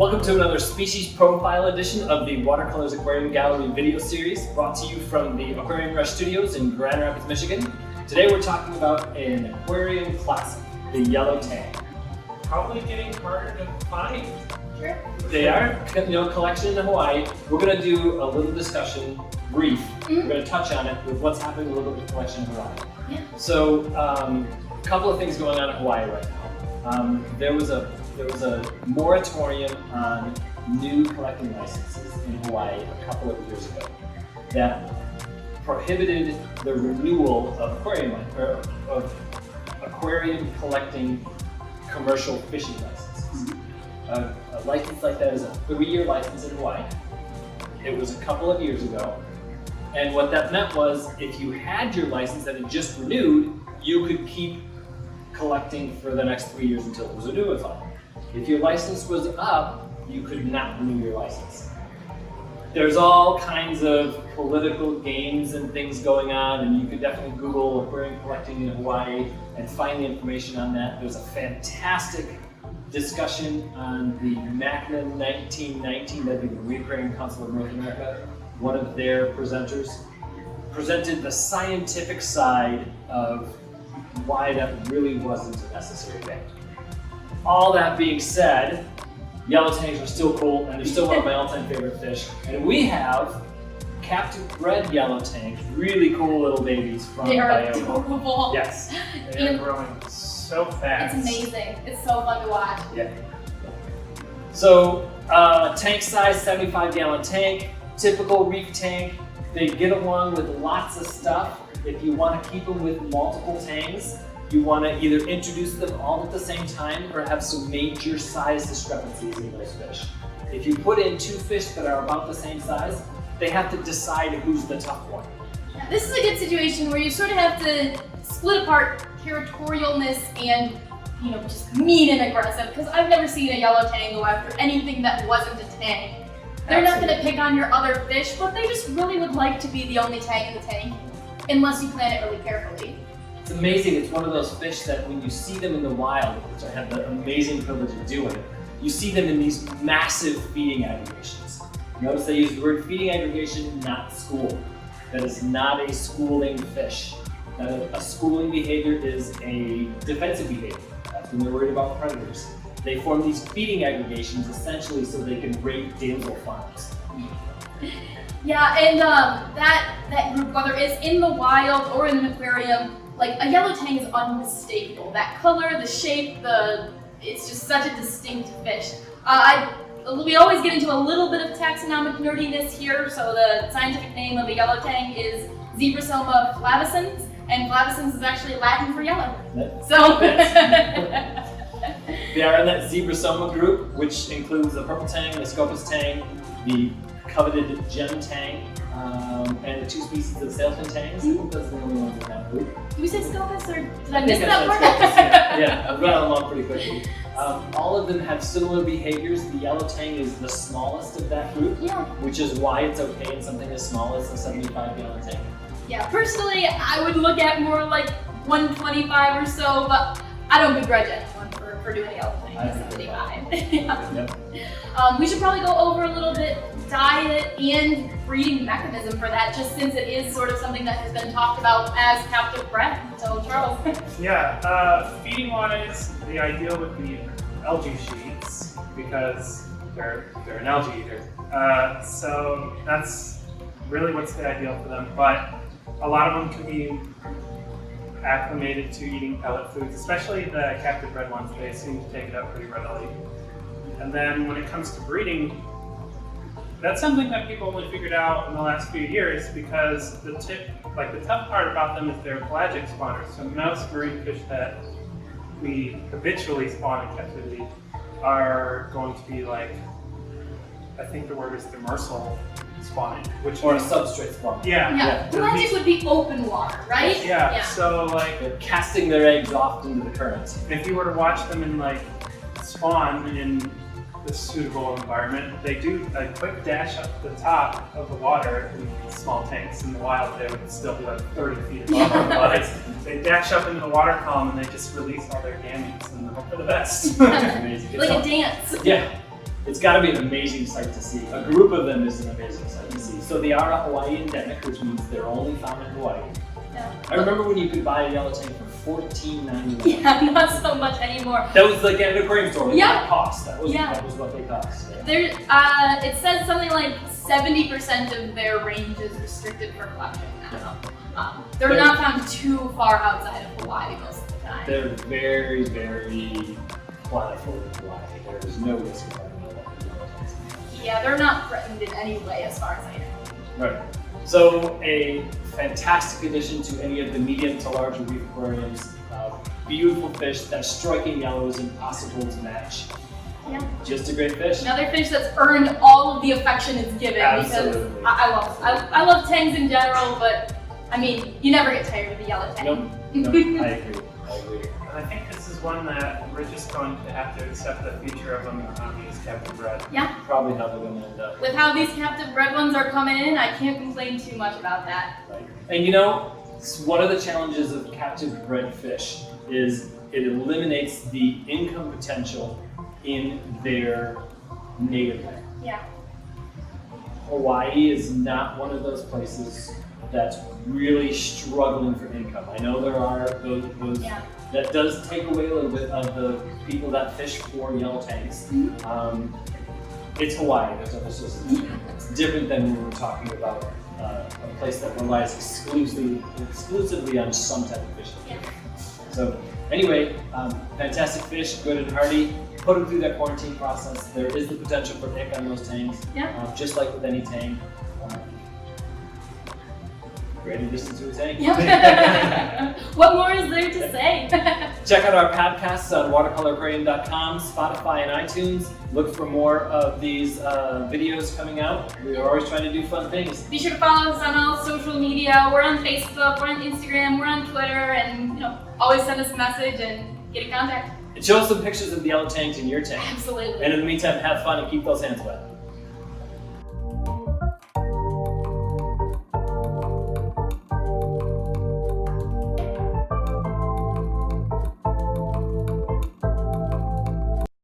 Welcome to another species profile edition of the Watercolors Aquarium Gallery video series, brought to you from the Aquarium Rush Studios in Grand Rapids, Michigan. Today we're talking about an aquarium classic, the yellow tang. Probably getting harder to find. Sure. They are, collection in Hawaii. We're going to do a little discussion, brief. We're going to touch on it with what's happening a little bit with the collection in Hawaii. Yeah. So, a couple of things going on in Hawaii right now. There was a moratorium on new collecting licenses in Hawaii a couple of years ago that prohibited the renewal of aquarium collecting commercial fishing licenses. A license like that is a 3-year license in Hawaii. It was a couple of years ago, and what that meant was if you had your license that had just renewed, you could keep collecting for the next 3 years until it was renewed. If your license was up, you could not renew your license. There's all kinds of political games and things going on, and you could definitely Google aquarium collecting in Hawaii and find the information on that. There's a fantastic discussion on the MACNA 1919, that'd be the Reoccurring Council of North America. One of their presenters presented the scientific side of why that really wasn't a necessary thing. All that being said, yellow tangs are still cool, and they're still one of my all-time favorite fish. And we have captive bred yellow tangs, really cool little babies from They are Bioma. adorable. Yes. They're growing so fast. It's amazing. It's so fun to watch. Yeah. So, tank size, 75-gallon tank, typical reef tank. They get along with lots of stuff. If you want to keep them with multiple tangs, you want to either introduce them all at the same time or have some major size discrepancies in those fish. If you put in 2 fish that are about the same size, they have to decide who's the tough one. Yeah, this is a good situation where you sort of have to split apart territorialness and, just mean and aggressive, because I've never seen a yellow tang go after anything that wasn't a tang. They're not going to pick on your other fish, but they just really would like to be the only tang in the tank, unless you plan it really carefully. It's amazing. It's one of those fish that when you see them in the wild, which I have the amazing privilege of doing, you see them in these massive feeding aggregations. Notice they use the word feeding aggregation, not school. That is not a schooling fish. A schooling behavior is a defensive behavior. That's when they're worried about predators. They form these feeding aggregations essentially so they can raid damsel farms. Yeah, and that group, whether it's in the wild or in an aquarium, like a yellow tang is unmistakable. That color, the shape, it's just such a distinct fish. We always get into a little bit of taxonomic nerdiness here. So the scientific name of a yellow tang is Zebrasoma flavescens, and flavescens is actually Latin for yellow. So they are in that Zebrasoma group, which includes the purple tang, the Scopus tang, the coveted gem tang, and the 2 species of sailfin tangs. I think those are the only ones in that group. Did we say Scopus, or did I miss I that part? Yeah, I've run along pretty quickly. All of them have similar behaviors. The yellow tang is the smallest of that group, which is why it's okay in something as small as a 75-gallon tank. Yeah, personally, I would look at more like 125 or so, but I don't begrudge anyone for doing a yellow tang at 75. Yep. We should probably go over a little bit diet and breeding mechanism for that, just since it is sort of something that has been talked about as captive bred. So, Charles. Yeah, feeding wise, the ideal would be algae sheets because they're an algae eater. So that's really what's the ideal for them. But a lot of them can be acclimated to eating pellet foods, especially the captive bred ones. They seem to take it up pretty readily. And then when it comes to breeding, that's something that people only figured out in the last few years because the tough part about them is they're pelagic spawners. So most marine fish that we habitually spawn in captivity are going to be like, I think the word is demersal spawning, or a substrate spawn. Yeah. Pelagic would be open water, right? Yeah. So they're casting their eggs off into the current. If you were to watch them in spawn in the suitable environment, they do a quick dash up the top of the water in small tanks. In the wild, they would still be 30 feet above otherwise. They dash up into the water column and they just release all their gametes and hope for the best. Like a dance. Yeah. it's got to be an amazing sight to see. A group of them is an amazing sight to see. So they are a Hawaii endemic, which means they're only found in Hawaii. Yeah. I remember when you could buy a yellow tang for $14.99. Yeah, not so much anymore. That was like at an aquarium store. Yeah. That cost. That was Yeah. that was what they cost. Yeah. There, it says something like 70% of their range is restricted for collection now. They're not found too far outside of Hawaii most of the time. They're very, very plentiful in Hawaii. There is no risk of finding yellow tangs. Yeah, they're not threatened in any way as far as I know. Right. So a fantastic addition to any of the medium to large reef aquariums. Beautiful fish. That striking yellow is impossible to match. Yeah. Just a great fish. Another fish that's earned all of the affection it's given. Absolutely. Because I love tangs in general, but I mean, you never get tired of the yellow tang. Nope. I agree. And I think this is one that we're just going to have to accept the future of them on these captive bred. Yeah. Probably how they're going to end up. With how these captive bred ones are coming in, I can't complain too much about that. Right. And you know, one of the challenges of captive bred fish is it eliminates the income potential in their native land. Yeah. Hawaii is not one of those places that's really struggling for income. I know there are those Yeah. that does take away a little bit of the people that fish for yellow tangs. Mhm. It's Hawaii, there's other sources. It's different than when we're talking about a place that relies exclusively on some type of fishing. Yeah. So anyway, fantastic fish, good and hardy. Put them through that quarantine process. There is the potential for ick on those tangs, Yeah. just like with any tang. Great addition to a tank. Yep. What more is there to say? Check out our podcasts on watercoloraquarium.com, Spotify, and iTunes. Look for more of these videos coming out. We are always trying to do fun things. Be sure to follow us on all social media. We're on Facebook, we're on Instagram, we're on Twitter, and always send us a message and get in contact. And show us some pictures of the yellow tangs in your tank. Absolutely. And in the meantime, have fun and keep those hands wet.